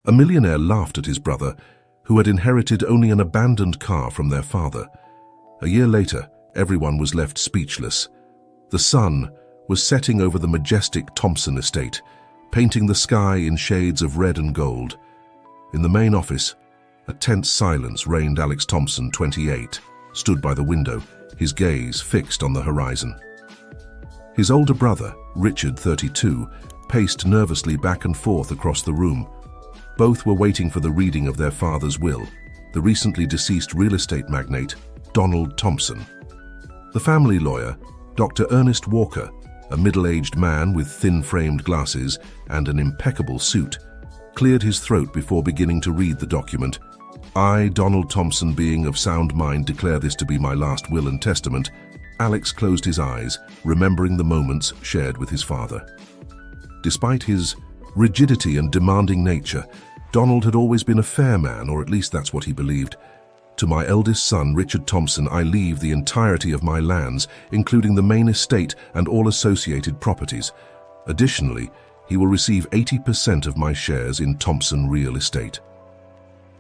A millionaire laughed at his brother, who had inherited only an abandoned car from their father. A year later, everyone was left speechless. The sun was setting over the majestic Thompson estate, painting the sky in shades of red and gold. In the main office, a tense silence reigned. Alex Thompson, 28, stood by the window, his gaze fixed on the horizon. His older brother, Richard, 32, paced nervously back and forth across the room. Both were waiting for the reading of their father's will, the recently deceased real estate magnate, Donald Thompson. The family lawyer, Dr. Ernest Walker, a middle-aged man with thin-framed glasses and an impeccable suit, cleared his throat before beginning to read the document. I, Donald Thompson, being of sound mind, declare this to be my last will and testament. Alex closed his eyes, remembering the moments shared with his father. Despite his rigidity and demanding nature, Donald had always been a fair man, or at least that's what he believed. To my eldest son, Richard Thompson, I leave the entirety of my lands, including the main estate and all associated properties. Additionally, he will receive 80% of my shares in Thompson Real Estate.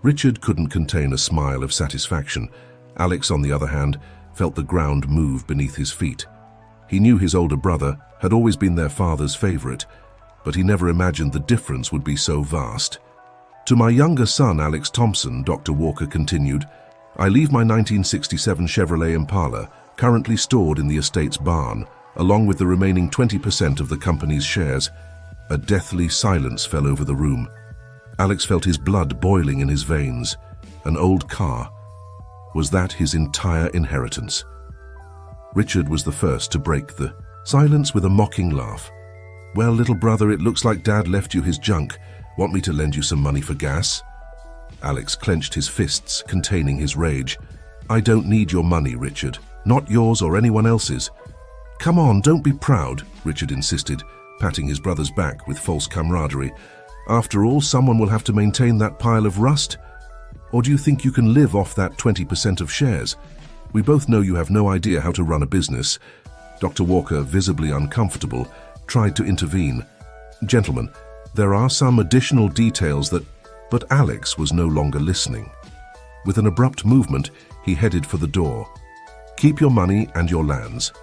Richard couldn't contain a smile of satisfaction. Alex, on the other hand, felt the ground move beneath his feet. He knew his older brother had always been their father's favorite, but he never imagined the difference would be so vast. To my younger son, Alex Thompson, Dr. Walker continued, I leave my 1967 Chevrolet Impala, currently stored in the estate's barn, along with the remaining 20% of the company's shares. A deathly silence fell over the room. Alex felt his blood boiling in his veins. An old car. Was that his entire inheritance? Richard was the first to break the silence with a mocking laugh. Well, little brother, it looks like Dad left you his junk. Want me to lend you some money for gas? Alex clenched his fists, containing his rage. I don't need your money, Richard. Not yours or anyone else's. Come on, don't be proud, Richard insisted, patting his brother's back with false camaraderie. After all, someone will have to maintain that pile of rust. Or do you think you can live off that 20% of shares? We both know you have no idea how to run a business. Dr. Walker, visibly uncomfortable, tried to intervene. Gentlemen, there are some additional details that... But Alex was no longer listening. With an abrupt movement, he headed for the door. Keep your money and your lands.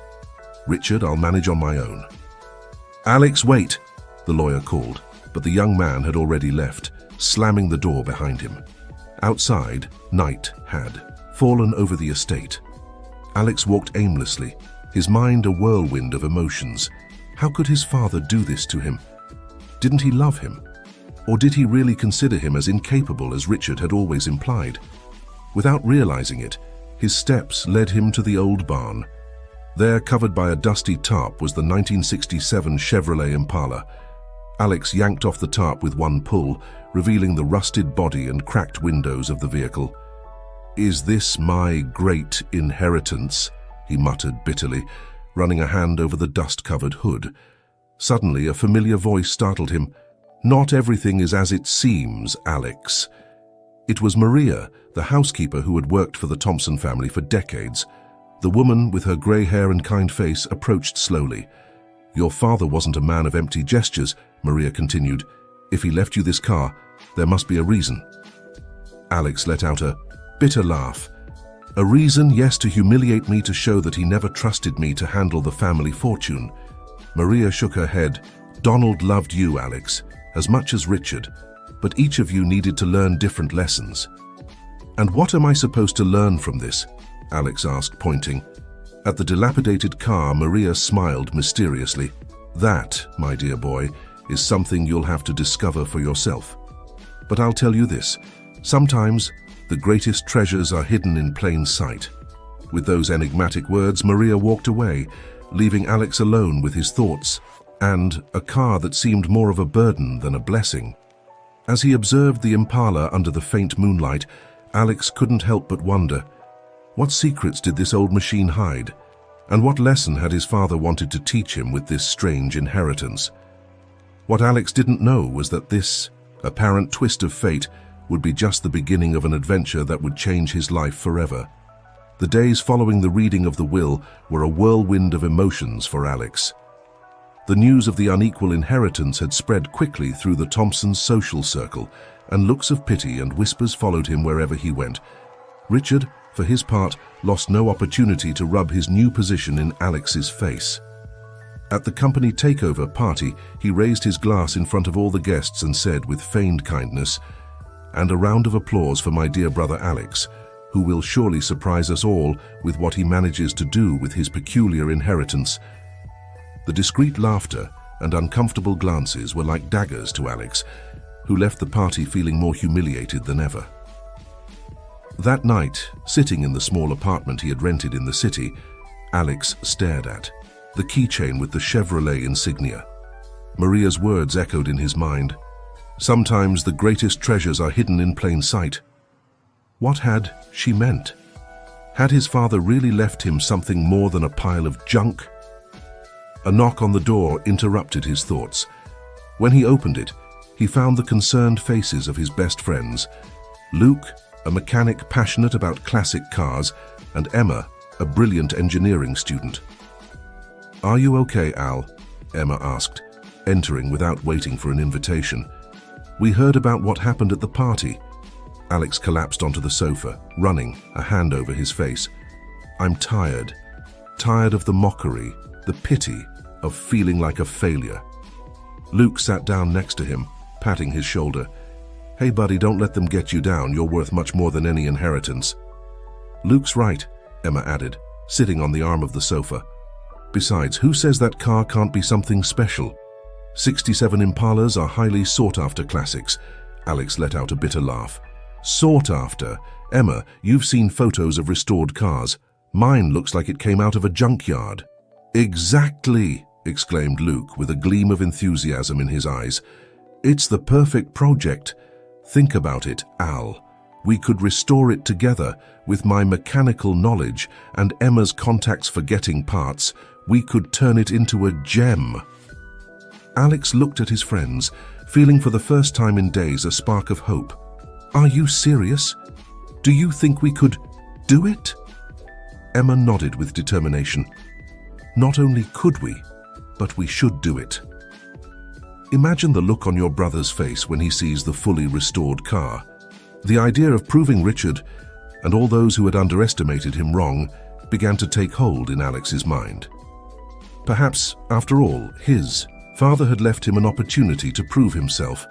Richard, I'll manage on my own. Alex, wait, the lawyer called, but the young man had already left, slamming the door behind him. Outside, night had fallen over the estate. Alex walked aimlessly, his mind a whirlwind of emotions. How could his father do this to him? Didn't he love him? Or did he really consider him as incapable as Richard had always implied? Without realizing it, his steps led him to the old barn. There, covered by a dusty tarp, was the 1967 Chevrolet Impala. Alex yanked off the tarp with one pull, revealing the rusted body and cracked windows of the vehicle. Is this my great inheritance? He muttered bitterly, running a hand over the dust-covered hood. Suddenly, a familiar voice startled him. Not everything is as it seems, Alex. It was Maria, the housekeeper who had worked for the Thompson family for decades. The woman, with her grey hair and kind face, approached slowly. Your father wasn't a man of empty gestures, Maria continued. If he left you this car, there must be a reason. Alex let out a bitter laugh. A reason, yes, to humiliate me, to show that he never trusted me to handle the family fortune. Maria shook her head. Donald loved you, Alex, as much as Richard, but each of you needed to learn different lessons. And what am I supposed to learn from this? Alex asked, pointing. At the dilapidated car, Maria smiled mysteriously. That, my dear boy, is something you'll have to discover for yourself. But I'll tell you this, sometimes the greatest treasures are hidden in plain sight. With those enigmatic words, Maria walked away, leaving Alex alone with his thoughts, and a car that seemed more of a burden than a blessing. As he observed the Impala under the faint moonlight, Alex couldn't help but wonder, what secrets did this old machine hide? And what lesson had his father wanted to teach him with this strange inheritance? What Alex didn't know was that this apparent twist of fate would be just the beginning of an adventure that would change his life forever. The days following the reading of the will were a whirlwind of emotions for Alex. The news of the unequal inheritance had spread quickly through the Thompsons' social circle, and looks of pity and whispers followed him wherever he went. Richard, for his part, lost no opportunity to rub his new position in Alex's face. At the company takeover party, he raised his glass in front of all the guests and said with feigned kindness, "And a round of applause for my dear brother Alex, who will surely surprise us all with what he manages to do with his peculiar inheritance." The discreet laughter and uncomfortable glances were like daggers to Alex, who left the party feeling more humiliated than ever. That night, sitting in the small apartment he had rented in the city, Alex stared at the keychain with the Chevrolet insignia. Maria's words echoed in his mind. Sometimes the greatest treasures are hidden in plain sight. What had she meant? Had his father really left him something more than a pile of junk? A knock on the door interrupted his thoughts. When he opened it, he found the concerned faces of his best friends, Luke, a mechanic passionate about classic cars, and Emma, a brilliant engineering student. "Are you okay, Al?" Emma asked, entering without waiting for an invitation. "We heard about what happened at the party." Alex collapsed onto the sofa, running, a hand over his face. "I'm tired. Tired of the mockery, the pity, of feeling like a failure." Luke sat down next to him, patting his shoulder. "Hey buddy, don't let them get you down. You're worth much more than any inheritance." "Luke's right," Emma added, sitting on the arm of the sofa. "Besides, who says that car can't be something special? 67 Impalas are highly sought-after classics." Alex let out a bitter laugh. "Sought after? Emma, you've seen photos of restored cars. Mine looks like it came out of a junkyard." "Exactly!" exclaimed Luke with a gleam of enthusiasm in his eyes. "It's the perfect project. Think about it, Al. We could restore it together. With my mechanical knowledge and Emma's contacts for getting parts, we could turn it into a gem." Alex looked at his friends, feeling for the first time in days a spark of hope. "Are you serious? Do you think we could do it?" Emma nodded with determination. "Not only could we, but we should do it." Imagine the look on your brother's face when he sees the fully restored car. The idea of proving Richard and all those who had underestimated him wrong began to take hold in Alex's mind. Perhaps, after all, his father had left him an opportunity to prove himself.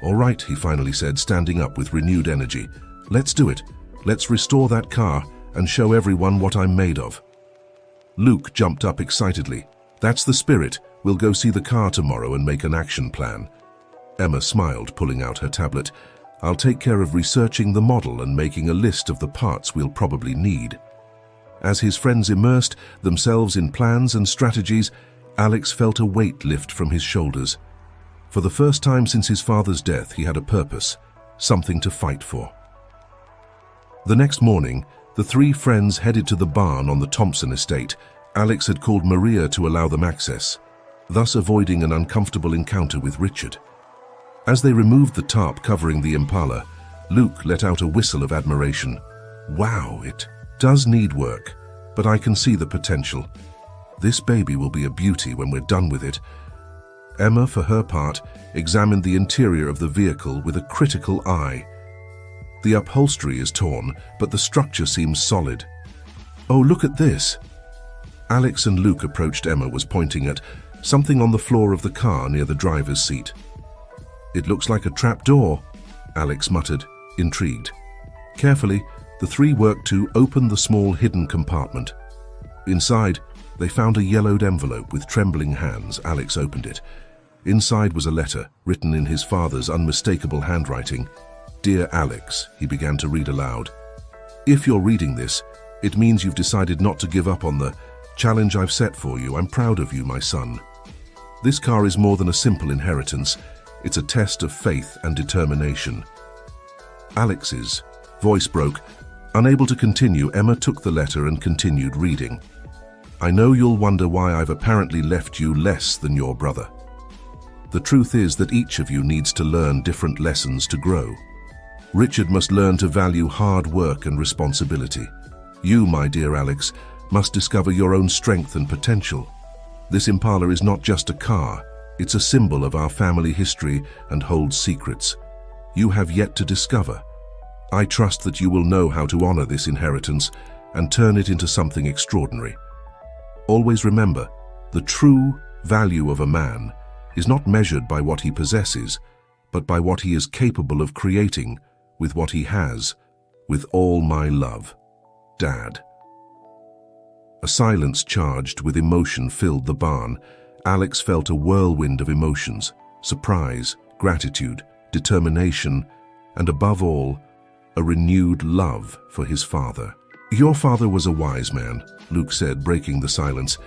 "All right," he finally said, standing up with renewed energy. "Let's do it. Let's restore that car and show everyone what I'm made of." Luke jumped up excitedly. "That's the spirit. We'll go see the car tomorrow and make an action plan." Emma smiled, pulling out her tablet. "I'll take care of researching the model and making a list of the parts we'll probably need." As his friends immersed themselves in plans and strategies, Alex felt a weight lift from his shoulders. For the first time since his father's death, he had a purpose, something to fight for. The next morning, the three friends headed to the barn on the Thompson estate. Alex had called Maria to allow them access, thus avoiding an uncomfortable encounter with Richard. As they removed the tarp covering the Impala, Luke let out a whistle of admiration. "Wow, it does need work, but I can see the potential. This baby will be a beauty when we're done with it." Emma, for her part, examined the interior of the vehicle with a critical eye. The upholstery is torn, but the structure seems solid. "Oh, look at this!" Alex and Luke approached Emma, was pointing at something on the floor of the car near the driver's seat. "It looks like a trapdoor," Alex muttered, intrigued. Carefully, the three worked to open the small hidden compartment. Inside, they found a yellowed envelope. With trembling hands, Alex opened it. Inside was a letter, written in his father's unmistakable handwriting. "Dear Alex," he began to read aloud. "If you're reading this, it means you've decided not to give up on the challenge I've set for you. I'm proud of you, my son. This car is more than a simple inheritance. It's a test of faith and determination." Alex's voice broke. Unable to continue, Emma took the letter and continued reading. "I know you'll wonder why I've apparently left you less than your brother. The truth is that each of you needs to learn different lessons to grow. Richard must learn to value hard work and responsibility. You, my dear Alex, must discover your own strength and potential. This Impala is not just a car, it's a symbol of our family history and holds secrets you have yet to discover. I trust that you will know how to honor this inheritance and turn it into something extraordinary. Always remember, the true value of a man is not measured by what he possesses, but by what he is capable of creating with what he has. With all my love, Dad. A silence charged with emotion filled the barn. Alex felt a whirlwind of emotions: surprise, gratitude, determination, and above all, a renewed love for his father. Your father was a wise man, Luke said, breaking the silence.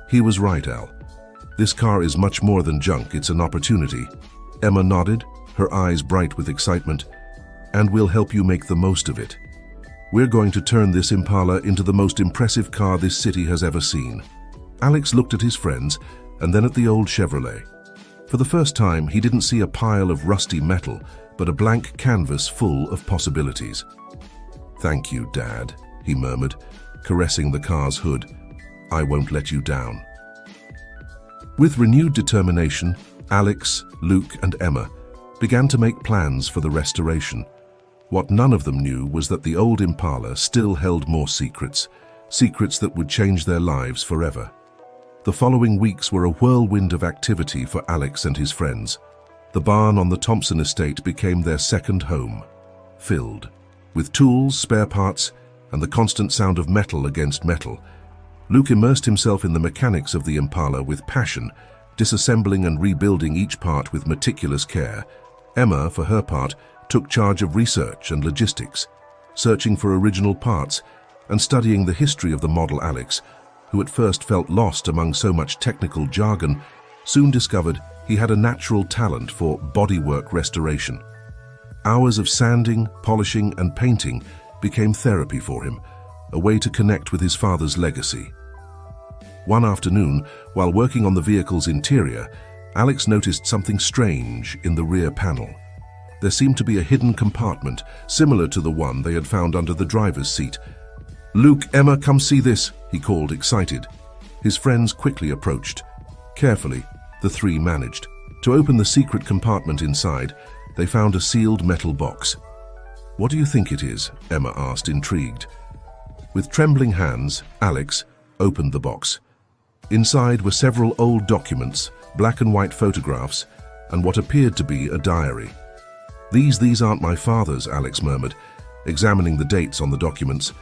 He was right, Al. This car is much more than junk, it's an opportunity. Emma nodded, her eyes bright with excitement. And we'll help you make the most of it. We're going to turn this Impala into the most impressive car this city has ever seen. Alex looked at his friends and then at the old Chevrolet. For the first time, he didn't see a pile of rusty metal, but a blank canvas full of possibilities. Thank you, Dad, he murmured, caressing the car's hood. I won't let you down. With renewed determination, Alex, Luke, and Emma began to make plans for the restoration. What none of them knew was that the old Impala still held more secrets, secrets that would change their lives forever. The following weeks were a whirlwind of activity for Alex and his friends. The barn on the Thompson estate became their second home, filled with tools, spare parts, and the constant sound of metal against metal. Luke immersed himself in the mechanics of the Impala with passion, disassembling and rebuilding each part with meticulous care. Emma, for her part, took charge of research and logistics, searching for original parts and studying the history of the model. Alex, who at first felt lost among so much technical jargon, soon discovered he had a natural talent for bodywork restoration. Hours of sanding, polishing, and painting became therapy for him, a way to connect with his father's legacy. One afternoon, while working on the vehicle's interior, Alex noticed something strange in the rear panel. There seemed to be a hidden compartment, similar to the one they had found under the driver's seat. "Luke, Emma, come see this," he called, excited. His friends quickly approached. Carefully, the three managed. To open the secret compartment inside, they found a sealed metal box. "What do you think it is?" Emma asked, intrigued. With trembling hands, Alex opened the box. Inside were several old documents, black and white photographs, and what appeared to be a diary. These aren't my father's," Alex murmured, examining the dates on the documents.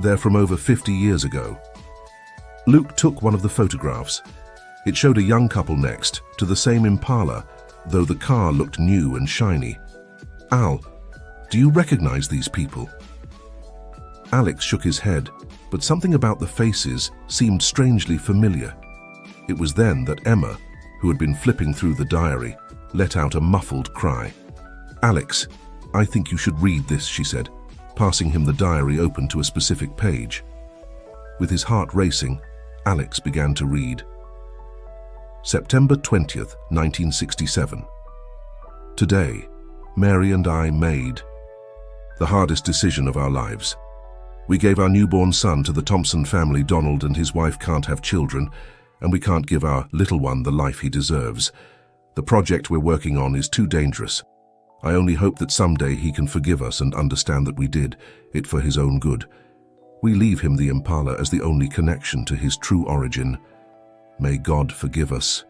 "They're from over 50 years ago." Luke took one of the photographs. It showed a young couple next to the same Impala, though the car looked new and shiny. "Al, do you recognize these people?" Alex shook his head, but something about the faces seemed strangely familiar. It was then that Emma, who had been flipping through the diary, let out a muffled cry. "Alex, I think you should read this," she said, passing him the diary open to a specific page. With his heart racing, Alex began to read. September 20th, 1967. Today, Mary and I made the hardest decision of our lives. We gave our newborn son to the Thompson family. Donald and his wife can't have children, and we can't give our little one the life he deserves. The project we're working on is too dangerous. I only hope that someday he can forgive us and understand that we did it for his own good. We leave him the Impala as the only connection to his true origin. May God forgive us.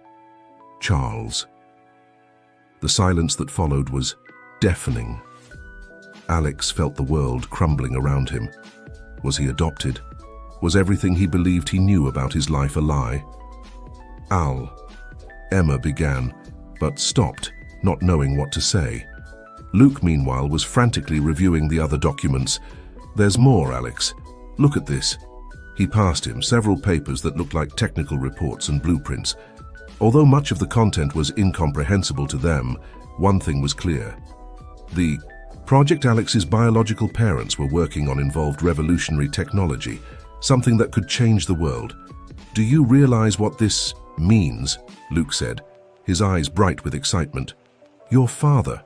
Charles. The silence that followed was deafening. Alex felt the world crumbling around him. Was he adopted? Was everything he believed he knew about his life a lie? "Al," Emma began, but stopped, not knowing what to say. Luke, meanwhile, was frantically reviewing the other documents. "There's more, Alex. Look at this." He passed him several papers that looked like technical reports and blueprints. Although much of the content was incomprehensible to them, one thing was clear. The project Alex's biological parents were working on involved revolutionary technology, something that could change the world. "Do you realize what this means?" Luke said, his eyes bright with excitement. "Your father,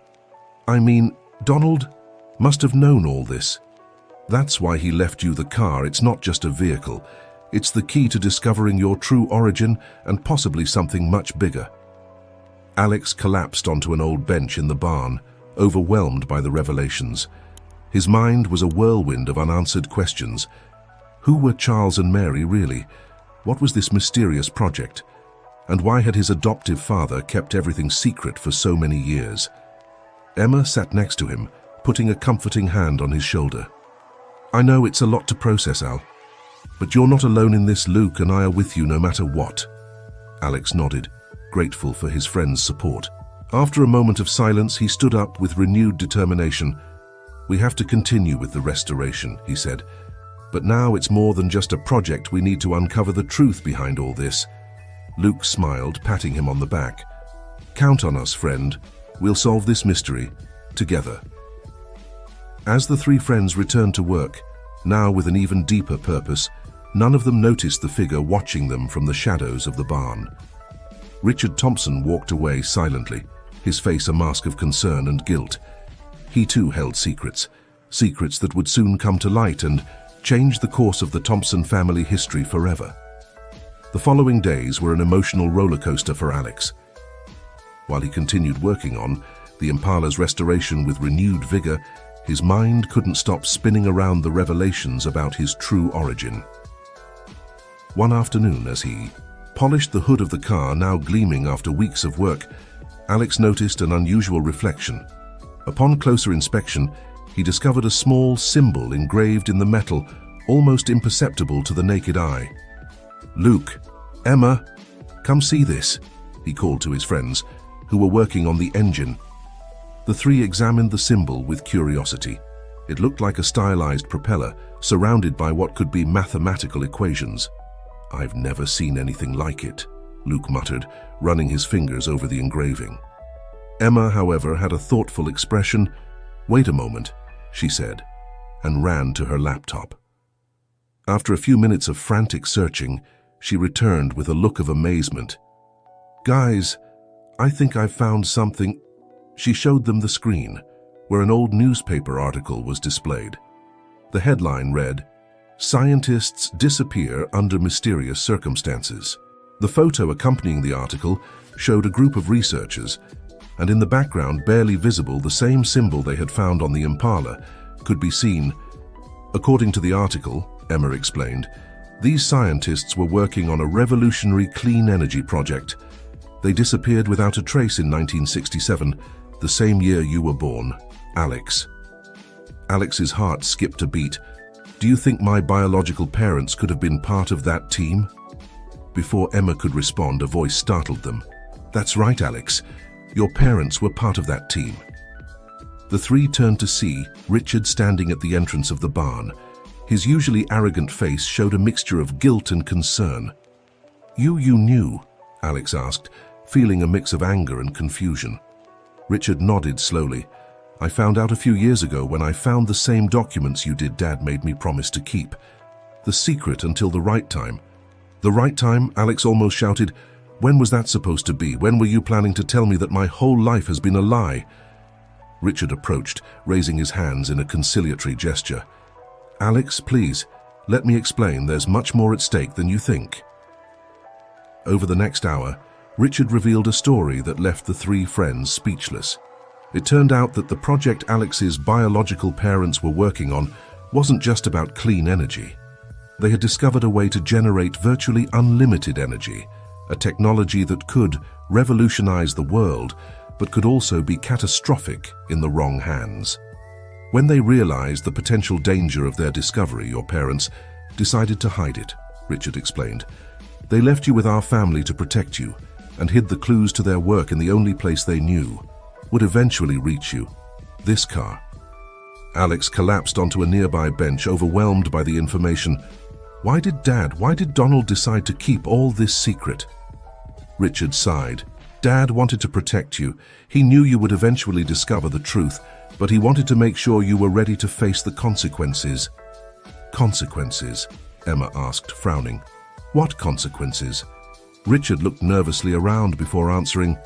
I mean, Donald, must have known all this. That's why he left you the car. It's not just a vehicle. It's the key to discovering your true origin and possibly something much bigger. Alex collapsed onto an old bench in the barn, overwhelmed by the revelations. His mind was a whirlwind of unanswered questions. Who were Charles and Mary really? What was this mysterious project? And why had his adoptive father kept everything secret for so many years? Emma sat next to him, putting a comforting hand on his shoulder. I know it's a lot to process, Al. But you're not alone in this, Luke, and I are with you no matter what. Alex nodded, grateful for his friend's support. After a moment of silence, he stood up with renewed determination. We have to continue with the restoration, he said. But now it's more than just a project. We need to uncover the truth behind all this. Luke smiled, patting him on the back. Count on us, friend. We'll solve this mystery together. As the three friends returned to work, now with an even deeper purpose, none of them noticed the figure watching them from the shadows of the barn. Richard Thompson walked away silently, his face a mask of concern and guilt. He too held secrets that would soon come to light and change the course of the Thompson family history forever. The following days were an emotional roller coaster for Alex. While he continued working on the Impala's restoration with renewed vigor, his mind couldn't stop spinning around the revelations about his true origin. One afternoon, as he polished the hood of the car, now gleaming after weeks of work, Alex noticed an unusual reflection. Upon closer inspection, he discovered a small symbol engraved in the metal, almost imperceptible to the naked eye. Luke, Emma, come see this, he called to his friends, who were working on the engine. The three examined the symbol with curiosity. It looked like a stylized propeller, surrounded by what could be mathematical equations. I've never seen anything like it, Luke muttered, running his fingers over the engraving. Emma, however, had a thoughtful expression. Wait a moment, she said, and ran to her laptop. After a few minutes of frantic searching, she returned with a look of amazement. Guys, I think I've found something. She showed them the screen, where an old newspaper article was displayed. The headline read, Scientists disappear under mysterious circumstances. The photo accompanying the article showed a group of researchers, and in the background, barely visible, the same symbol they had found on the Impala could be seen. According to the article, Emma explained, these scientists were working on a revolutionary clean energy project. They disappeared without a trace in 1967, the same year you were born, Alex. Alex's heart skipped a beat. Do you think my biological parents could have been part of that team? Before Emma could respond, a voice startled them. That's right, Alex. Your parents were part of that team. The three turned to see Richard standing at the entrance of the barn. His usually arrogant face showed a mixture of guilt and concern. You knew? Alex asked, feeling a mix of anger and confusion. Richard nodded slowly. I found out a few years ago when I found the same documents you did. Dad made me promise to keep. The secret until the right time. The right time? Alex almost shouted. When was that supposed to be? When were you planning to tell me that my whole life has been a lie? Richard approached, raising his hands in a conciliatory gesture. Alex, please, let me explain. There's much more at stake than you think. Over the next hour, Richard revealed a story that left the three friends speechless. It turned out that the project Alex's biological parents were working on wasn't just about clean energy. They had discovered a way to generate virtually unlimited energy, a technology that could revolutionize the world, but could also be catastrophic in the wrong hands. When they realized the potential danger of their discovery, your parents decided to hide it, Richard explained. They left you with our family to protect you and hid the clues to their work in the only place they knew would eventually reach you, this car. Alex collapsed onto a nearby bench, overwhelmed by the information. Why did Donald decide to keep all this secret? Richard sighed. Dad wanted to protect you. He knew you would eventually discover the truth, but he wanted to make sure you were ready to face the consequences. Consequences? Emma asked, frowning. What consequences? Richard looked nervously around before answering.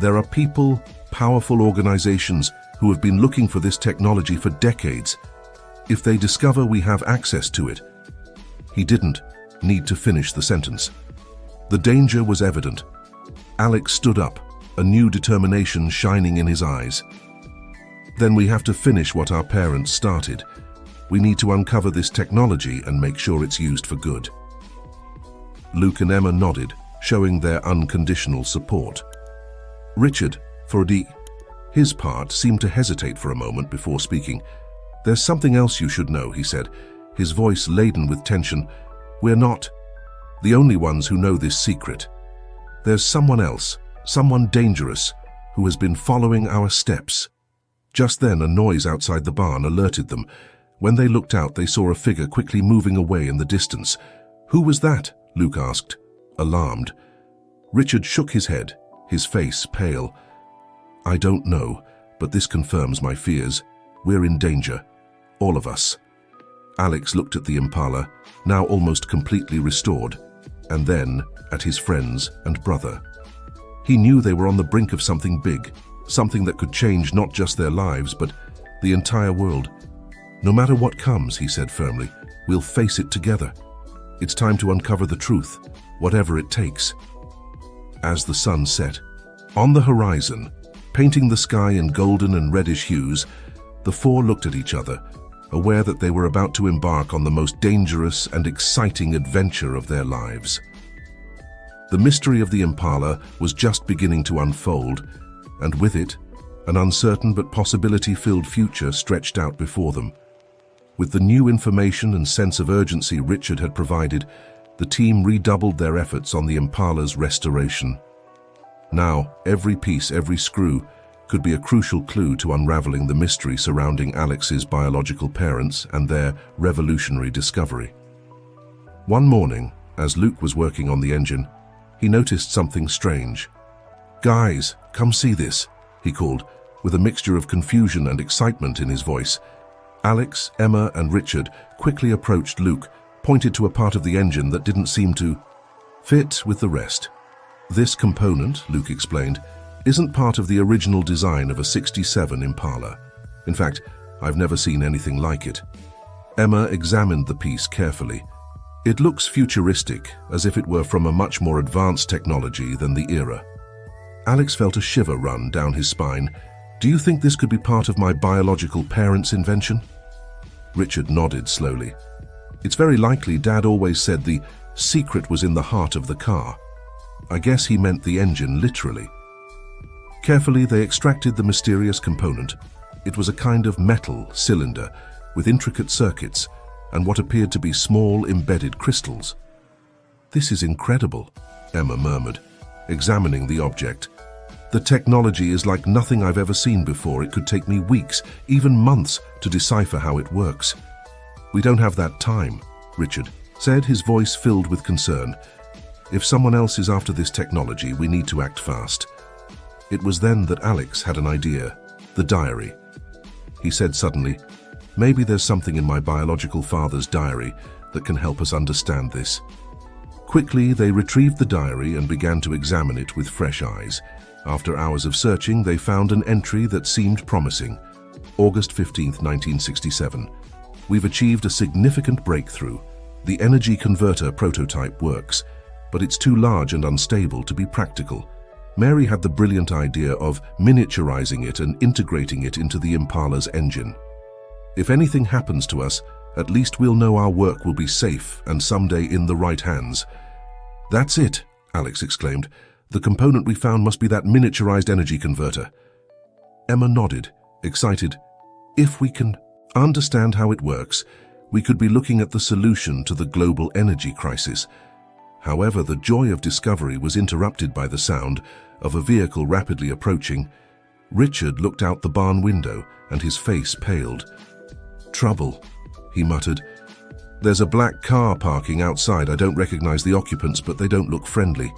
There are people, powerful organizations, who have been looking for this technology for decades. If they discover we have access to it. He didn't. need to finish the sentence. The danger was evident. Alex stood up, a new determination shining in his eyes. Then we have to finish what our parents started. We need to uncover this technology and make sure it's used for good. Luke and Emma nodded, showing their unconditional support. Richard, for his part, seemed to hesitate for a moment before speaking. "There's something else you should know," he said, his voice laden with tension. "We're not the only ones who know this secret. There's someone else, someone dangerous, who has been following our steps." Just then, a noise outside the barn alerted them. When they looked out, they saw a figure quickly moving away in the distance. "Who was that?" Luke asked, alarmed. Richard shook his head, his face pale. "I don't know, but this confirms my fears. We're in danger. All of us." Alex looked at the Impala, now almost completely restored, and then at his friends and brother. He knew they were on the brink of something big, something that could change not just their lives, but the entire world. "No matter what comes," he said firmly, "we'll face it together. It's time to uncover the truth, whatever it takes." As the sun set, on the horizon, painting the sky in golden and reddish hues, the four looked at each other, aware that they were about to embark on the most dangerous and exciting adventure of their lives. The mystery of the Impala was just beginning to unfold, and with it, an uncertain but possibility-filled future stretched out before them. With the new information and sense of urgency Richard had provided, the team redoubled their efforts on the Impala's restoration. Now, every piece, every screw, could be a crucial clue to unraveling the mystery surrounding Alex's biological parents and their revolutionary discovery. One morning, as Luke was working on the engine, he noticed something strange. "Guys, come see this," he called, with a mixture of confusion and excitement in his voice. Alex, Emma, and Richard quickly approached Luke, pointed to a part of the engine that didn't seem to fit with the rest. "This component," Luke explained, "isn't part of the original design of a '67 Impala. In fact, I've never seen anything like it." Emma examined the piece carefully. "It looks futuristic, as if it were from a much more advanced technology than the era." Alex felt a shiver run down his spine. "Do you think this could be part of my biological parents' invention?" Richard nodded slowly. "It's very likely. Dad always said the secret was in the heart of the car. I guess he meant the engine, literally." Carefully, they extracted the mysterious component. It was a kind of metal cylinder with intricate circuits and what appeared to be small embedded crystals. "This is incredible," Emma murmured, examining the object. "The technology is like nothing I've ever seen before. It could take me weeks, even months, to decipher how it works." "We don't have that time," Richard said, his voice filled with concern. "If someone else is after this technology, we need to act fast." It was then that Alex had an idea. The diary. He said suddenly, "Maybe there's something in my biological father's diary that can help us understand this." Quickly, they retrieved the diary and began to examine it with fresh eyes. After hours of searching, they found an entry that seemed promising. August 15th, 1967. "We've achieved a significant breakthrough. The energy converter prototype works, but it's too large and unstable to be practical. Mary had the brilliant idea of miniaturizing it and integrating it into the Impala's engine. If anything happens to us, at least we'll know our work will be safe and someday in the right hands." "That's it," Alex exclaimed. "The component we found must be that miniaturized energy converter." Emma nodded, excited. "If we can understand how it works, we could be looking at the solution to the global energy crisis." However, the joy of discovery was interrupted by the sound of a vehicle rapidly approaching. Richard looked out the barn window and his face paled. "Trouble," he muttered. "There's a black car parking outside. I don't recognize the occupants, but they don't look friendly."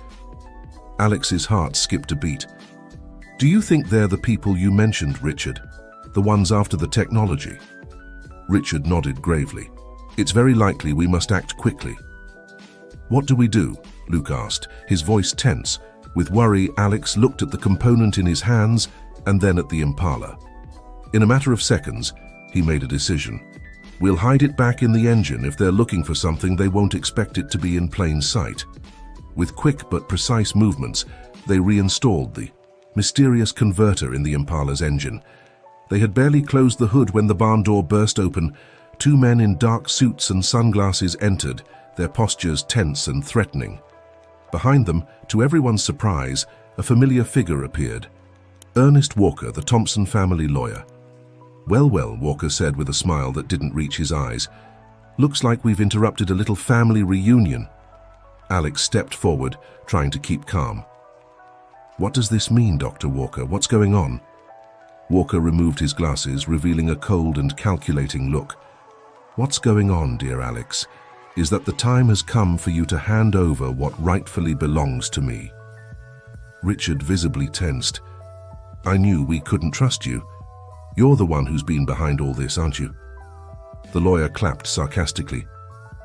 Alex's heart skipped a beat. "Do you think they're the people you mentioned, Richard? The ones after the technology?" Richard nodded gravely. "It's very likely. We must act quickly." "What do we do?" Luke asked, his voice tense. With worry, Alex looked at the component in his hands and then at the Impala. In a matter of seconds, he made a decision. We'll hide it back in the engine. If they're looking for something, they won't expect it to be in plain sight. With quick but precise movements, they reinstalled the mysterious converter in the Impala's engine. They had barely closed the hood when the barn door burst open. Two men in dark suits and sunglasses entered, their postures tense and threatening. Behind them, to everyone's surprise, a familiar figure appeared. Ernest Walker, the Thompson family lawyer. "Well, well," Walker said with a smile that didn't reach his eyes. "Looks like we've interrupted a little family reunion." Alex stepped forward, trying to keep calm. "What does this mean, Dr. Walker? What's going on?" Walker removed his glasses, revealing a cold and calculating look. "What's going on, dear Alex, is that the time has come for you to hand over what rightfully belongs to me." Richard visibly tensed. "I knew we couldn't trust you. You're the one who's been behind all this, aren't you?" The lawyer clapped sarcastically.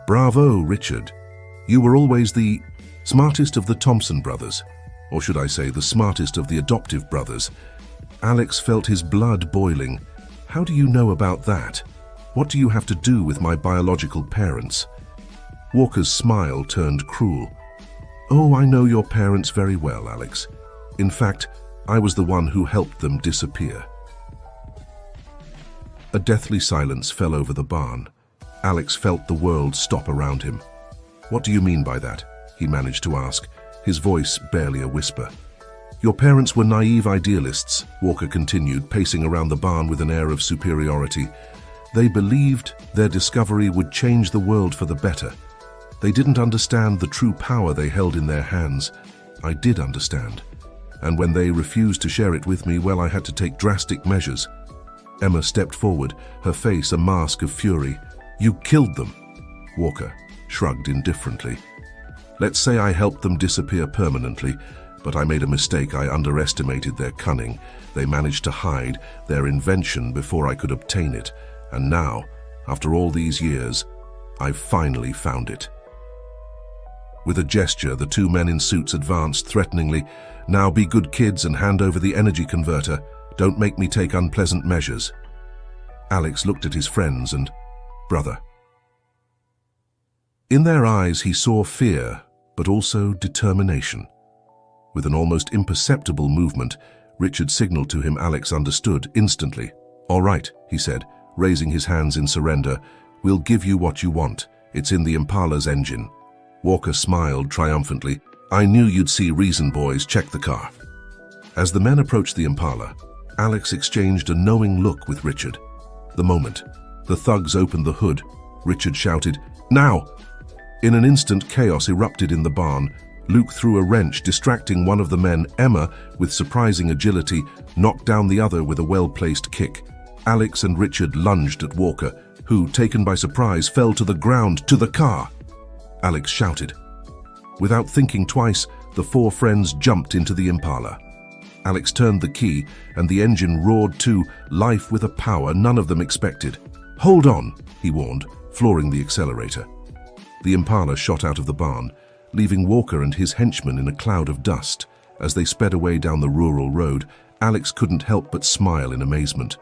"Bravo, Richard. You were always the smartest of the Thompson brothers. Or should I say, the smartest of the adoptive brothers." Alex felt his blood boiling. "How do you know about that? What do you have to do with my biological parents?" Walker's smile turned cruel. "Oh, I know your parents very well, Alex. In fact, I was the one who helped them disappear." A deathly silence fell over the barn. Alex felt the world stop around him. "What do you mean by that?" he managed to ask, his voice barely a whisper. "Your parents were naive idealists," Walker continued, pacing around the barn with an air of superiority. "They believed their discovery would change the world for the better. They didn't understand the true power they held in their hands. I did understand. And when they refused to share it with me, well, I had to take drastic measures." Emma stepped forward, her face a mask of fury. "You killed them." Walker shrugged indifferently. "Let's say I helped them disappear permanently, but I made a mistake. I underestimated their cunning. They managed to hide their invention before I could obtain it. And now, after all these years, I've finally found it." With a gesture, the two men in suits advanced threateningly. "Now be good kids and hand over the energy converter. Don't make me take unpleasant measures." Alex looked at his friends and brother. In their eyes, he saw fear, but also determination. With an almost imperceptible movement, Richard signaled to him. Alex understood instantly. "All right," he said, raising his hands in surrender. "We'll give you what you want. It's in the Impala's engine." Walker smiled triumphantly. "I knew you'd see reason, boys. Check the car." As the men approached the Impala, Alex exchanged a knowing look with Richard. The moment the thugs opened the hood, Richard shouted, "Now!" In an instant, chaos erupted in the barn. Luke threw a wrench, distracting one of the men. Emma, with surprising agility, knocked down the other with a well-placed kick. Alex and Richard lunged at Walker, who, taken by surprise, fell to the ground. "To the car!" Alex shouted. Without thinking twice, the four friends jumped into the Impala. Alex turned the key, and the engine roared to life with a power none of them expected. "Hold on," he warned, flooring the accelerator. The Impala shot out of the barn, leaving Walker and his henchmen in a cloud of dust. As they sped away down the rural road, Alex couldn't help but smile in amazement.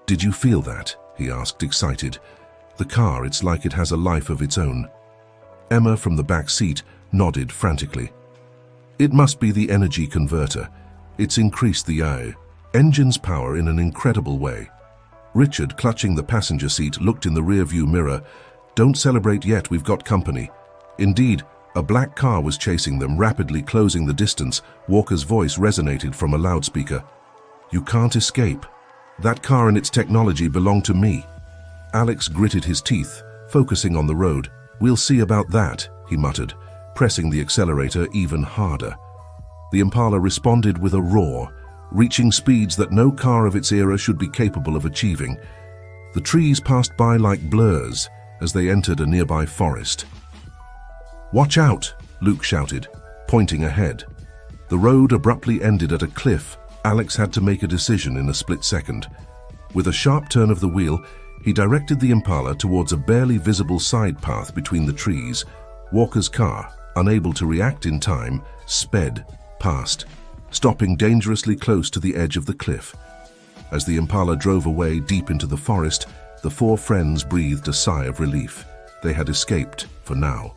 "Did you feel that?" he asked, excited. "The car, it's like it has a life of its own." Emma, from the back seat, nodded frantically. "It must be the energy converter. It's increased the engine's power in an incredible way." Richard, clutching the passenger seat, looked in the rearview mirror. "Don't celebrate yet, we've got company." Indeed, a black car was chasing them, rapidly closing the distance. Walker's voice resonated from a loudspeaker. "You can't escape. That car and its technology belong to me." Alex gritted his teeth, focusing on the road. "We'll see about that," he muttered, pressing the accelerator even harder. The Impala responded with a roar, reaching speeds that no car of its era should be capable of achieving. The trees passed by like blurs as they entered a nearby forest. "Watch out!" Luke shouted, pointing ahead. The road abruptly ended at a cliff. Alex had to make a decision in a split second. With a sharp turn of the wheel, he directed the Impala towards a barely visible side path between the trees. Walker's car, unable to react in time, sped past, stopping dangerously close to the edge of the cliff. As the Impala drove away deep into the forest, The four friends breathed a sigh of relief. They had escaped, for now.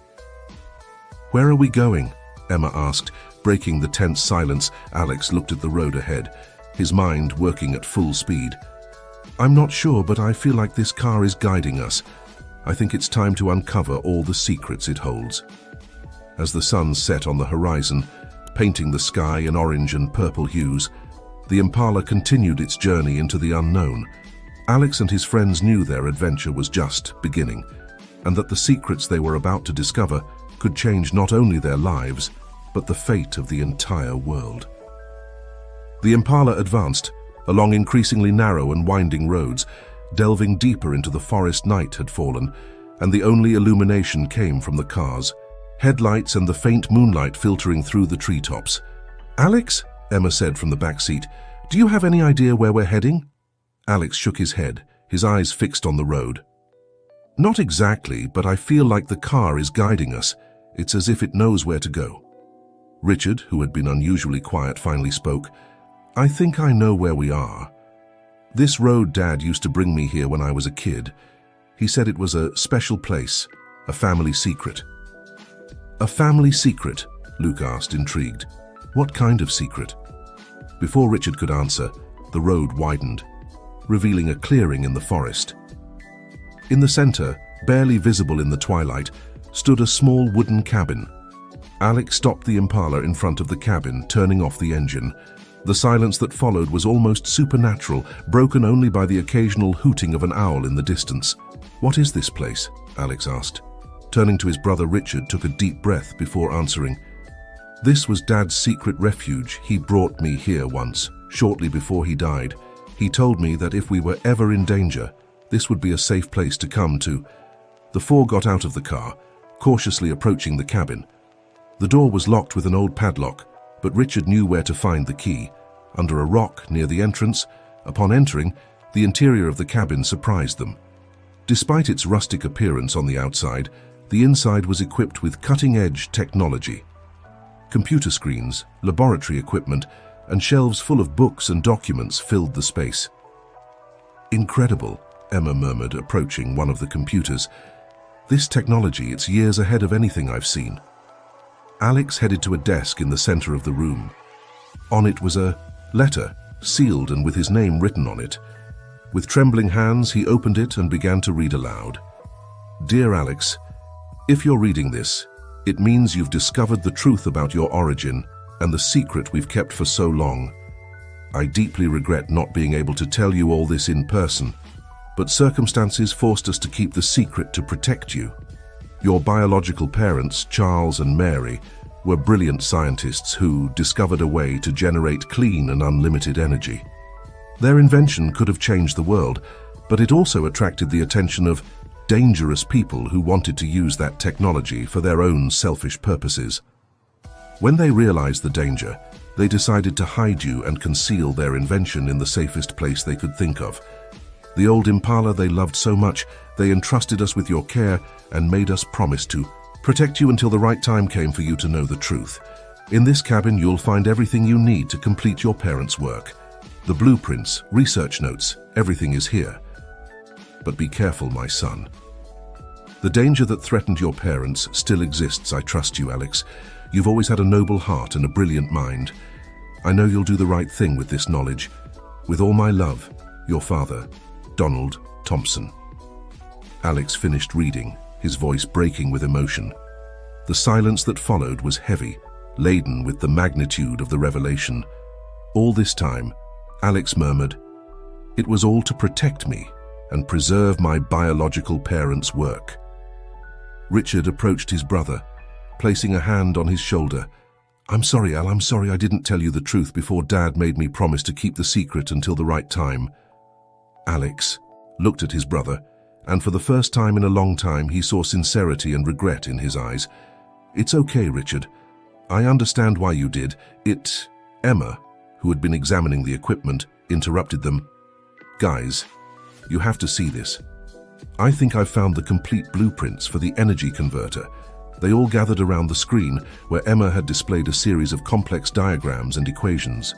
"Where are we going?" Emma asked, breaking the tense silence. Alex looked at the road ahead, his mind working at full speed. "I'm not sure, but I feel like this car is guiding us. I think it's time to uncover all the secrets it holds." As the sun set on the horizon, painting the sky in orange and purple hues, the Impala continued its journey into the unknown. Alex and his friends knew their adventure was just beginning, and that the secrets they were about to discover could change not only their lives, but the fate of the entire world. The Impala advanced along increasingly narrow and winding roads, delving deeper into the forest. Night had fallen, and the only illumination came from the cars, headlights and the faint moonlight filtering through the treetops. "Alex," Emma said from the back seat, "do you have any idea where we're heading?" Alex shook his head, his eyes fixed on the road. "Not exactly, but I feel like the car is guiding us. It's as if it knows where to go." Richard, who had been unusually quiet, finally spoke. "I think I know where we are. This road Dad used to bring me here when I was a kid. He said it was a special place, a family secret." "A family secret?" Luke asked, intrigued. "What kind of secret?" Before Richard could answer, the road widened, revealing a clearing in the forest. In the center, barely visible in the twilight, stood a small wooden cabin. Alex stopped the Impala in front of the cabin, turning off the engine. The silence that followed was almost supernatural, broken only by the occasional hooting of an owl in the distance. "What is this place?" Alex asked. Turning to his brother, Richard took a deep breath before answering. "This was Dad's secret refuge. He brought me here once, shortly before he died. He told me that if we were ever in danger, this would be a safe place to come to." The four got out of the car, cautiously approaching the cabin. The door was locked with an old padlock, but Richard knew where to find the key. Under a rock near the entrance. Upon entering, the interior of the cabin surprised them. Despite its rustic appearance on the outside, the inside was equipped with cutting-edge technology. Computer screens, laboratory equipment, and shelves full of books and documents filled the space. "Incredible," Emma murmured, approaching one of the computers. "This technology, it's years ahead of anything I've seen." Alex headed to a desk in the center of the room. On it was a letter, sealed and with his name written on it. With trembling hands, he opened it and began to read aloud. "Dear Alex, if you're reading this, it means you've discovered the truth about your origin and the secret we've kept for so long. I deeply regret not being able to tell you all this in person, but circumstances forced us to keep the secret to protect you. Your biological parents, Charles and Mary, were brilliant scientists who discovered a way to generate clean and unlimited energy. Their invention could have changed the world, but it also attracted the attention of dangerous people who wanted to use that technology for their own selfish purposes. When they realized the danger, they decided to hide you and conceal their invention in the safest place they could think of. The old Impala they loved so much, they entrusted us with your care and made us promise to protect you until the right time came for you to know the truth. In this cabin, you'll find everything you need to complete your parents' work. The blueprints, research notes, everything is here. But be careful, my son. The danger that threatened your parents still exists. I trust you, Alex. You've always had a noble heart and a brilliant mind. I know you'll do the right thing with this knowledge. With all my love, your father, Donald Thompson." Alex finished reading, his voice breaking with emotion. The silence that followed was heavy, laden with the magnitude of the revelation. All this time, Alex murmured, "It was all to protect me and preserve my biological parents' work." Richard approached his brother, placing a hand on his shoulder. "I'm sorry, Al, I'm sorry I didn't tell you the truth before Dad made me promise to keep the secret until the right time." Alex looked at his brother, and for the first time in a long time he saw sincerity and regret in his eyes. "It's okay, Richard. I understand why you did it." Emma, who had been examining the equipment, interrupted them. "Guys, you have to see this. I think I've found the complete blueprints for the energy converter." They all gathered around the screen, where Emma had displayed a series of complex diagrams and equations.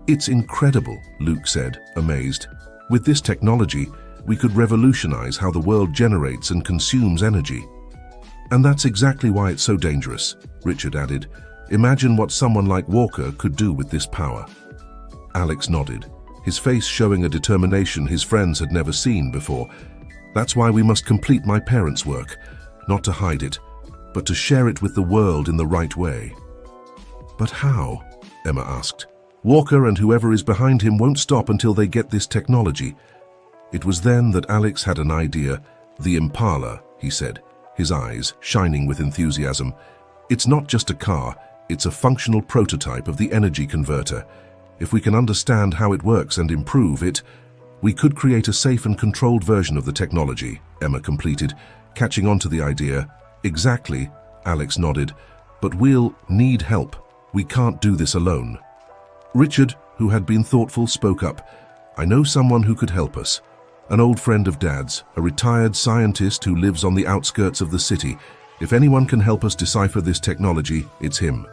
"It's incredible," Luke said, amazed. "With this technology, we could revolutionize how the world generates and consumes energy. And that's exactly why it's so dangerous, Richard added. Imagine what someone like Walker could do with this power. Alex nodded, his face showing a determination his friends had never seen before. That's why we must complete my parents' work, not to hide it, but to share it with the world in the right way. But how? Emma asked. Walker and whoever is behind him won't stop until they get this technology. It was then that Alex had an idea. The Impala, he said, his eyes shining with enthusiasm. It's not just a car, it's a functional prototype of the energy converter. If we can understand how it works and improve it, we could create a safe and controlled version of the technology, Emma completed, catching on to the idea. Exactly, Alex nodded, but we'll need help. We can't do this alone. Richard, who had been thoughtful, spoke up. I know someone who could help us. An old friend of Dad's, a retired scientist who lives on the outskirts of the city. If anyone can help us decipher this technology, it's him.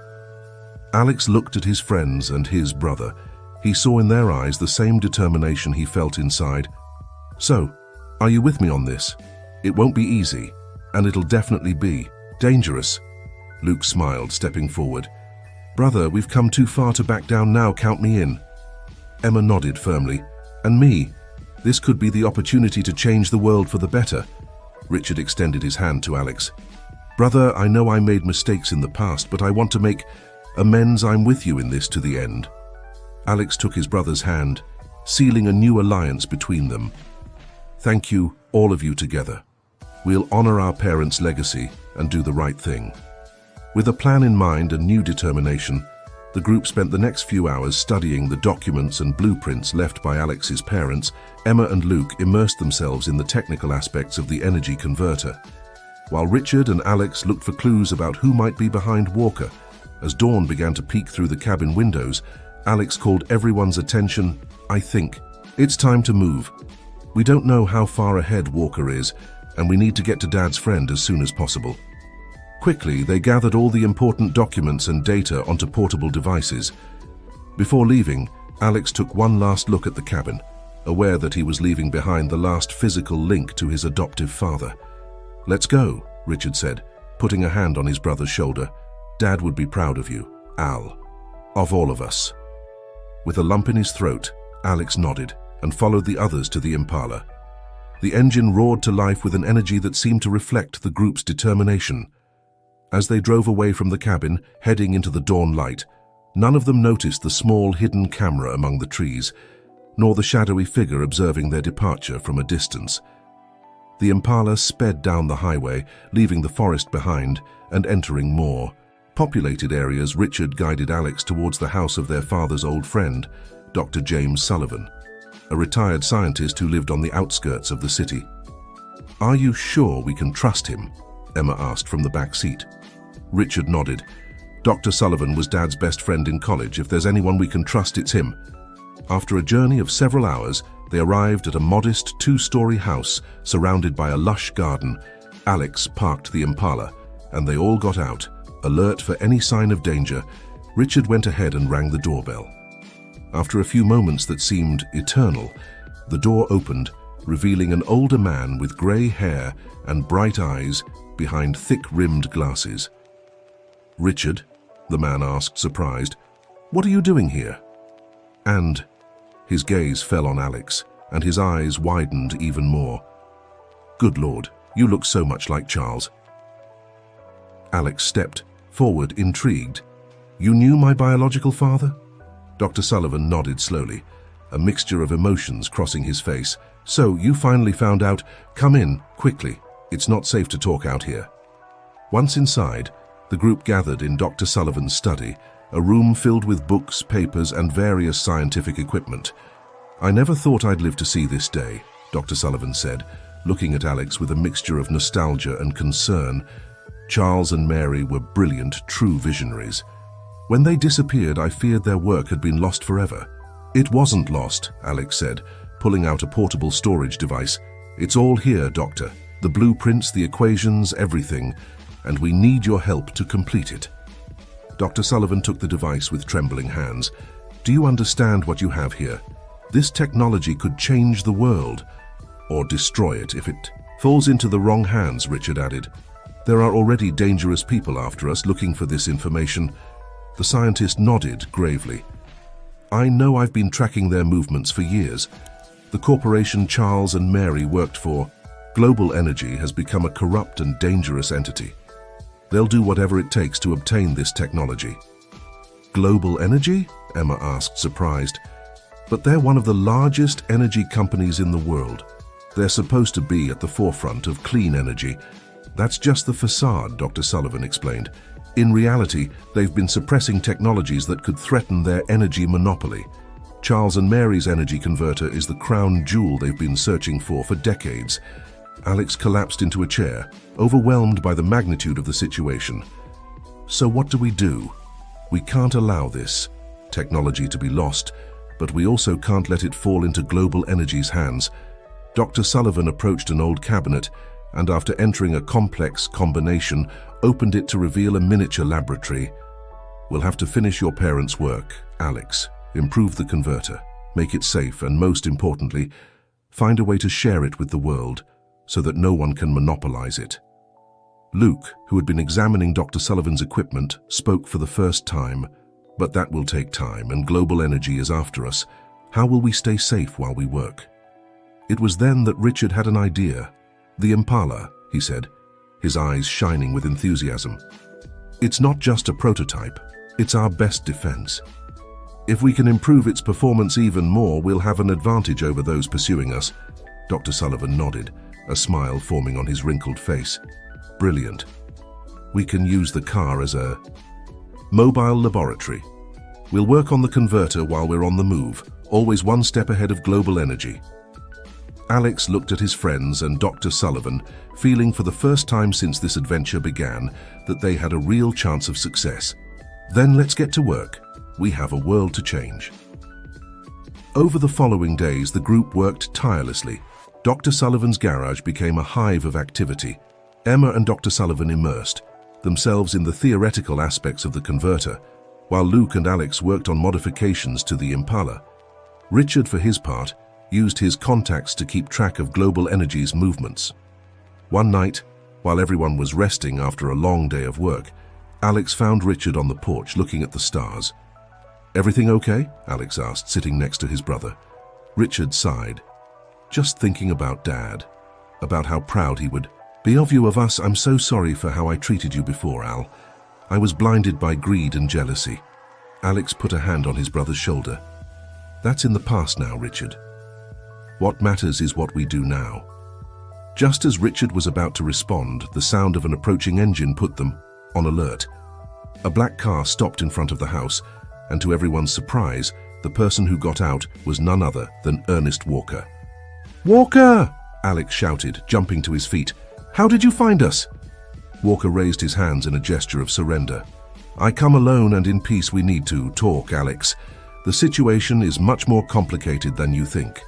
Alex looked at his friends and his brother. He saw in their eyes the same determination he felt inside. So, are you with me on this? It won't be easy, and it'll definitely be dangerous. Luke smiled, stepping forward. Brother, we've come too far to back down now, count me in. Emma nodded firmly. And me. This could be the opportunity to change the world for the better. Richard extended his hand to Alex. Brother, I know I made mistakes in the past, but I want to make amends. I'm with you in this to the end. Alex took his brother's hand, sealing a new alliance between them. Thank you, all of you together. We'll honor our parents' legacy and do the right thing. With a plan in mind and new determination, the group spent the next few hours studying the documents and blueprints left by Alex's parents. Emma and Luke immersed themselves in the technical aspects of the energy converter, while Richard and Alex looked for clues about who might be behind Walker. As dawn began to peek through the cabin windows, Alex called everyone's attention. I think it's time to move. We don't know how far ahead Walker is, and we need to get to Dad's friend as soon as possible. Quickly, they gathered all the important documents and data onto portable devices. Before leaving, Alex took one last look at the cabin, aware that he was leaving behind the last physical link to his adoptive father. Let's go, Richard said, putting a hand on his brother's shoulder. Dad would be proud of you, Al. Of all of us. With a lump in his throat, Alex nodded and followed the others to the Impala. The engine roared to life with an energy that seemed to reflect the group's determination. As they drove away from the cabin, heading into the dawn light, none of them noticed the small hidden camera among the trees, nor the shadowy figure observing their departure from a distance. The Impala sped down the highway, leaving the forest behind and entering more populated areas. Richard guided Alex towards the house of their father's old friend, Dr. James Sullivan, a retired scientist who lived on the outskirts of the city. Are you sure we can trust him? Emma asked from the back seat. Richard nodded. Dr. Sullivan was Dad's best friend in college. If there's anyone we can trust, it's him. After a journey of several hours, they arrived at a modest two-story house surrounded by a lush garden. Alex parked the Impala, and they all got out, alert for any sign of danger. Richard went ahead and rang the doorbell. After a few moments that seemed eternal, the door opened, revealing an older man with grey hair and bright eyes behind thick-rimmed glasses. Richard, the man asked, surprised, what are you doing here? And his gaze fell on Alex, and his eyes widened even more. Good Lord, you look so much like Charles. Alex stepped forward, intrigued. You knew my biological father? Dr. Sullivan nodded slowly, a mixture of emotions crossing his face. So, you finally found out. Come in, quickly. It's not safe to talk out here. Once inside, the group gathered in Dr. Sullivan's study, a room filled with books, papers, and various scientific equipment. I never thought I'd live to see this day, Dr. Sullivan said, looking at Alex with a mixture of nostalgia and concern. Charles and Mary were brilliant, true visionaries. When they disappeared, I feared their work had been lost forever. It wasn't lost, Alex said, pulling out a portable storage device. It's all here, Doctor. The blueprints, the equations, everything. And we need your help to complete it. Dr. Sullivan took the device with trembling hands. Do you understand what you have here? This technology could change the world. or destroy it if it falls into the wrong hands, Richard added. There are already dangerous people after us looking for this information. The scientist nodded gravely. I know, I've been tracking their movements for years. The corporation Charles and Mary worked for, Global Energy, has become a corrupt and dangerous entity. They'll do whatever it takes to obtain this technology. Global Energy? Emma asked, surprised. But they're one of the largest energy companies in the world. They're supposed to be at the forefront of clean energy. That's just the facade, Dr. Sullivan explained. In reality, they've been suppressing technologies that could threaten their energy monopoly. Charles and Mary's energy converter is the crown jewel they've been searching for decades. Alex collapsed into a chair, overwhelmed by the magnitude of the situation. So what do we do? We can't allow this technology to be lost, but we also can't let it fall into Global Energy's hands. Dr. Sullivan approached an old cabinet and, after entering a complex combination, opened it to reveal a miniature laboratory. We'll have to finish your parents' work, Alex. Improve the converter, make it safe, and most importantly, find a way to share it with the world so that no one can monopolize it. Luke, who had been examining Dr. Sullivan's equipment, spoke for the first time. But that will take time, and Global Energy is after us. How will we stay safe while we work? It was then that Richard had an idea. The Impala, he said, his eyes shining with enthusiasm. It's not just a prototype, it's our best defense. If we can improve its performance even more, we'll have an advantage over those pursuing us. Dr. Sullivan nodded, a smile forming on his wrinkled face. Brilliant. We can use the car as a mobile laboratory. We'll work on the converter while we're on the move, always one step ahead of Global Energy. Alex looked at his friends and Dr. Sullivan, feeling for the first time since this adventure began that they had a real chance of success. Then let's get to work. We have a world to change. Over the following days, the group worked tirelessly. Dr. Sullivan's garage became a hive of activity. Emma and Dr. Sullivan immersed themselves in the theoretical aspects of the converter, while Luke and Alex worked on modifications to the Impala. Richard, for his part, used his contacts to keep track of Global Energy's movements. One night, while everyone was resting after a long day of work, Alex found Richard on the porch looking at the stars. Everything okay? Alex asked, sitting next to his brother. Richard sighed. Just thinking about Dad, about how proud he would be of you, of us. I'm so sorry for how I treated you before, Al. I was blinded by greed and jealousy. Alex put a hand on his brother's shoulder. That's in the past now, Richard. What matters is what we do now. Just as Richard was about to respond, the sound of an approaching engine put them on alert. A black car stopped in front of the house, and to everyone's surprise, the person who got out was none other than Ernest Walker. Walker! Alex shouted, jumping to his feet. How did you find us? Walker raised his hands in a gesture of surrender. I come alone and in peace. We need to talk, Alex. The situation is much more complicated than you think.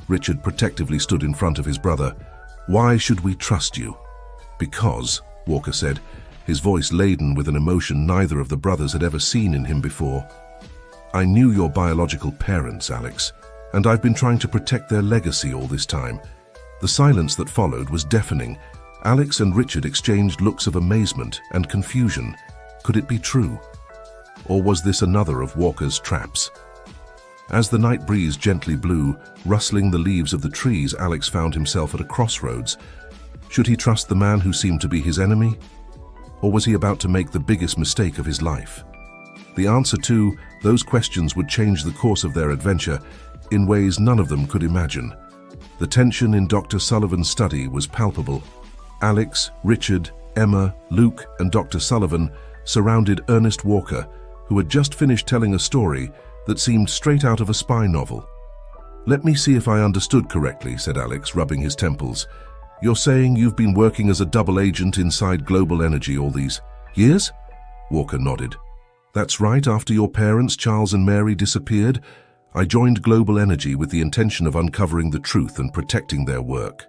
Richard protectively stood in front of his brother. Why should we trust you? Because, Walker said, his voice laden with an emotion neither of the brothers had ever seen in him before. I knew your biological parents, Alex, and I've been trying to protect their legacy all this time. The silence that followed was deafening. Alex and Richard exchanged looks of amazement and confusion. Could it be true? Or was this another of Walker's traps? As the night breeze gently blew, rustling the leaves of the trees, Alex found himself at a crossroads. Should he trust the man who seemed to be his enemy? Or was he about to make the biggest mistake of his life? The answer to those questions would change the course of their adventure in ways none of them could imagine. The tension in Dr. Sullivan's study was palpable. Alex, Richard, Emma, Luke, and Dr. Sullivan surrounded Ernest Walker, who had just finished telling a story that seemed straight out of a spy novel. Let me see if I understood correctly, said Alex, rubbing his temples. You're saying you've been working as a double agent inside Global Energy all these years? Walker nodded. That's right. After your parents, Charles and Mary, disappeared, I joined Global Energy with the intention of uncovering the truth and protecting their work.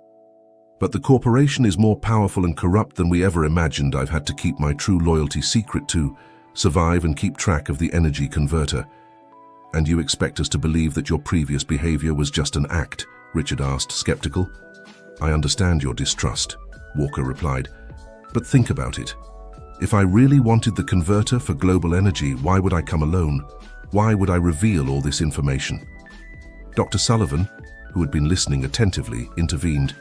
But the corporation is more powerful and corrupt than we ever imagined. I've had to keep my true loyalty secret to survive and keep track of the energy converter. And you expect us to believe that your previous behavior was just an act? Richard asked, skeptical. I understand your distrust, Walker replied. But think about it. If I really wanted the converter for global energy, why would I come alone? Why would I reveal all this information? Dr. Sullivan, who had been listening attentively, intervened.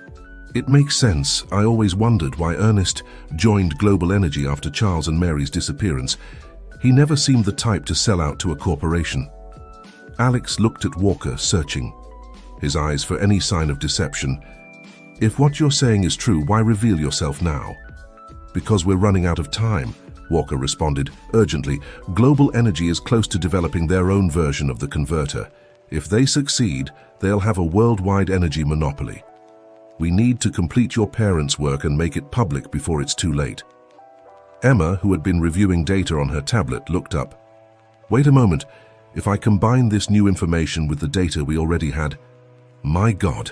It makes sense. I always wondered why Ernest joined Global Energy after Charles and Mary's disappearance. He never seemed the type to sell out to a corporation. Alex looked at Walker, searching, his eyes for any sign of deception. If what you're saying is true, why reveal yourself now? Because we're running out of time, Walker responded urgently. Global Energy is close to developing their own version of the converter. If they succeed, they'll have a worldwide energy monopoly. We need to complete your parents' work and make it public before it's too late. Emma, who had been reviewing data on her tablet, looked up. Wait a moment. If I combine this new information with the data we already had, my God,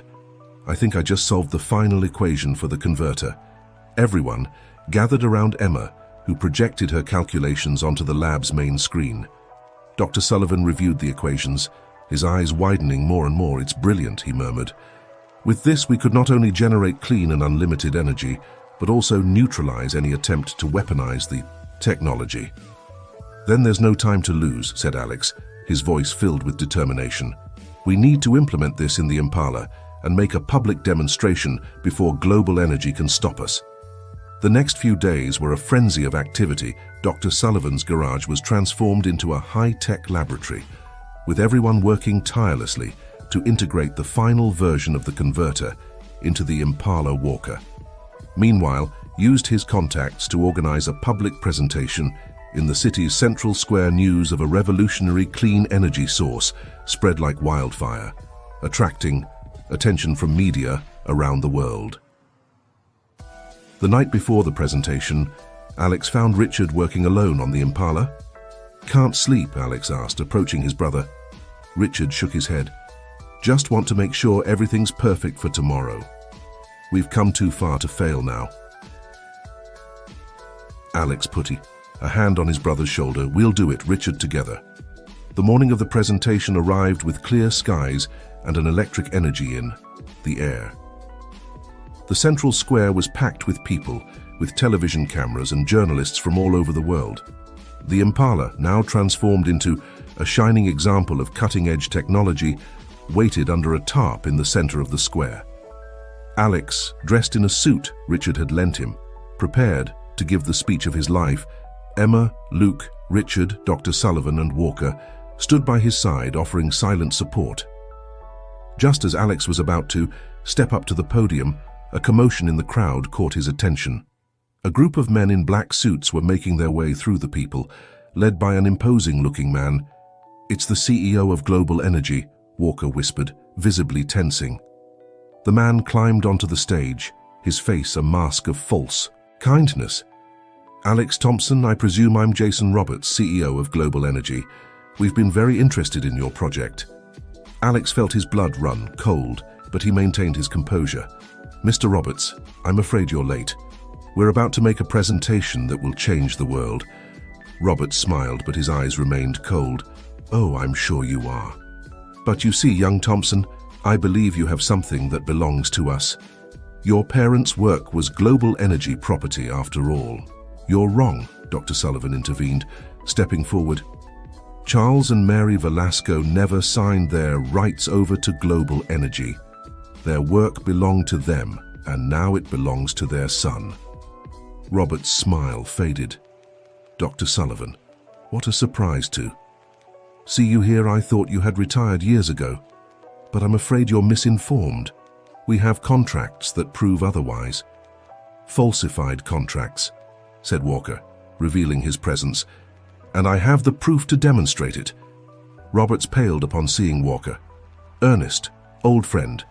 I think I just solved the final equation for the converter. Everyone gathered around Emma, who projected her calculations onto the lab's main screen. Dr. Sullivan reviewed the equations, his eyes widening more and more. It's brilliant, he murmured. With this, we could not only generate clean and unlimited energy, but also neutralize any attempt to weaponize the technology. Then there's no time to lose, said Alex, his voice filled with determination. We need to implement this in the Impala and make a public demonstration before Global Energy can stop us. The next few days were a frenzy of activity. Dr. Sullivan's garage was transformed into a high-tech laboratory, with everyone working tirelessly to integrate the final version of the converter into the Impala Walker. Meanwhile, used his contacts to organize a public presentation in the city's central square. News of a revolutionary clean energy source spread like wildfire, attracting attention from media around the world. The night before the presentation, Alex found Richard working alone on the Impala. Can't sleep, Alex asked, approaching his brother. Richard shook his head. Just want to make sure everything's perfect for tomorrow. We've come too far to fail now. Alex put a hand on his brother's shoulder. We'll do it, Richard, together. The morning of the presentation arrived with clear skies and an electric energy in the air. The central square was packed with people, with television cameras and journalists from all over the world. The Impala, now transformed into a shining example of cutting-edge technology, waited under a tarp in the center of the square. Alex, dressed in a suit Richard had lent him, prepared to give the speech of his life. Emma, Luke, Richard, Dr. Sullivan and Walker stood by his side, offering silent support. Just as Alex was about to step up to the podium, a commotion in the crowd caught his attention. A group of men in black suits were making their way through the people, led by an imposing-looking man. It's the CEO of Global Energy, Walker whispered, visibly tensing. The man climbed onto the stage, his face a mask of false kindness. Alex Thompson, I presume I'm Jason Roberts, CEO of Global Energy. We've been very interested in your project. Alex felt his blood run cold, but he maintained his composure. Mr. Roberts, I'm afraid you're late. We're about to make a presentation that will change the world. Roberts smiled, but his eyes remained cold. Oh, I'm sure you are. But you see, young Thompson, I believe you have something that belongs to us. Your parents' work was Global Energy property after all. You're wrong, Dr. Sullivan intervened, stepping forward. Charles and Mary Velasco never signed their rights over to Global Energy. Their work belonged to them, and now it belongs to their son. Robert's smile faded. Dr. Sullivan, what a surprise too. See you here, I thought you had retired years ago. But I'm afraid you're misinformed. We have contracts that prove otherwise. Falsified contracts, said Walker, revealing his presence. And I have the proof to demonstrate it. Roberts paled upon seeing Walker. Ernest, old friend,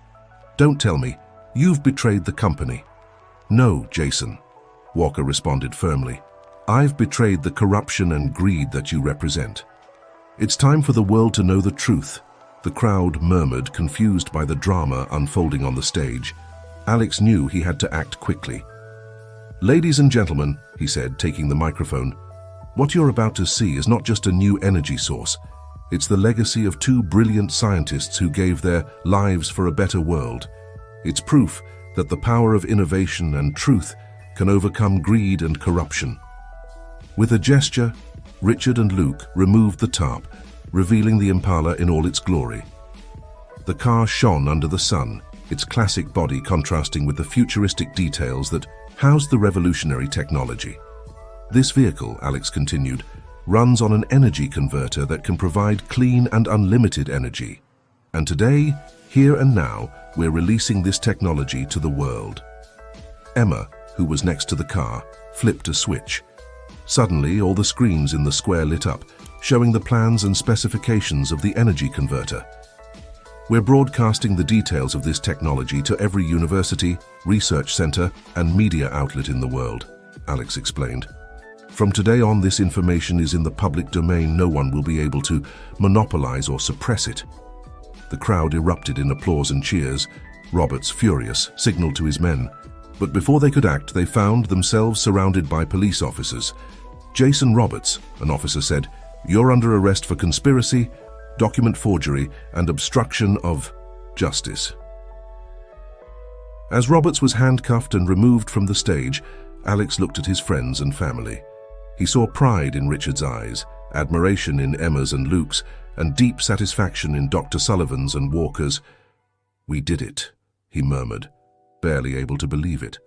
don't tell me, you've betrayed the company. No, Jason, Walker responded firmly. I've betrayed the corruption and greed that you represent. It's time for the world to know the truth. The crowd murmured, confused by the drama unfolding on the stage. Alex knew he had to act quickly. Ladies and gentlemen, he said, taking the microphone, what you're about to see is not just a new energy source. It's the legacy of two brilliant scientists who gave their lives for a better world. It's proof that the power of innovation and truth can overcome greed and corruption. With a gesture, Richard and Luke removed the tarp, revealing the Impala in all its glory. The car shone under the sun, its classic body contrasting with the futuristic details that housed the revolutionary technology. This vehicle, Alex continued, runs on an energy converter that can provide clean and unlimited energy. And today, here and now, we're releasing this technology to the world. Emma, who was next to the car, flipped a switch. Suddenly, all the screens in the square lit up, showing the plans and specifications of the energy converter. We're broadcasting the details of this technology to every university, research center, and media outlet in the world, Alex explained. From today on, this information is in the public domain. No one will be able to monopolize or suppress it. The crowd erupted in applause and cheers. Roberts, furious, signaled to his men. But before they could act, they found themselves surrounded by police officers. Jason Roberts, an officer said, "You're under arrest for conspiracy, document forgery, and obstruction of justice." As Roberts was handcuffed and removed from the stage, Alex looked at his friends and family. He saw pride in Richard's eyes, admiration in Emma's and Luke's, and deep satisfaction in Dr. Sullivan's and Walker's. "We did it," he murmured, barely able to believe it.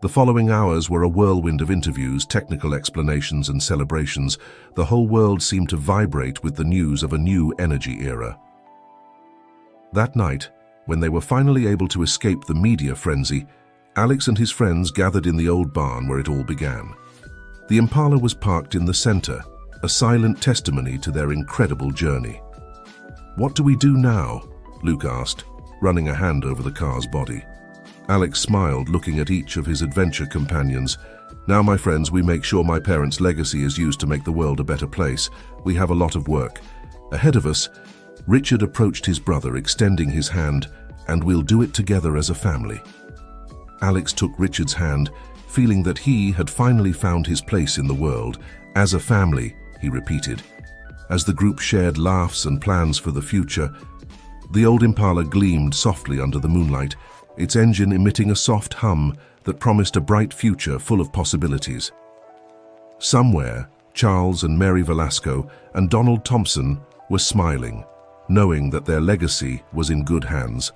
The following hours were a whirlwind of interviews, technical explanations, and celebrations. The whole world seemed to vibrate with the news of a new energy era. That night, when they were finally able to escape the media frenzy, Alex and his friends gathered in the old barn where it all began. The Impala was parked in the center, a silent testimony to their incredible journey. "What do we do now?" Luke asked, running a hand over the car's body. Alex smiled, looking at each of his adventure companions. "Now, my friends, we make sure my parents' legacy is used to make the world a better place. We have a lot of work ahead of us." Richard approached his brother, extending his hand, "And we'll do it together as a family." Alex took Richard's hand, feeling that he had finally found his place in the world. "As a family," he repeated. As the group shared laughs and plans for the future, the old Impala gleamed softly under the moonlight, its engine emitting a soft hum that promised a bright future full of possibilities. Somewhere, Charles and Mary Velasco and Donald Thompson were smiling, knowing that their legacy was in good hands.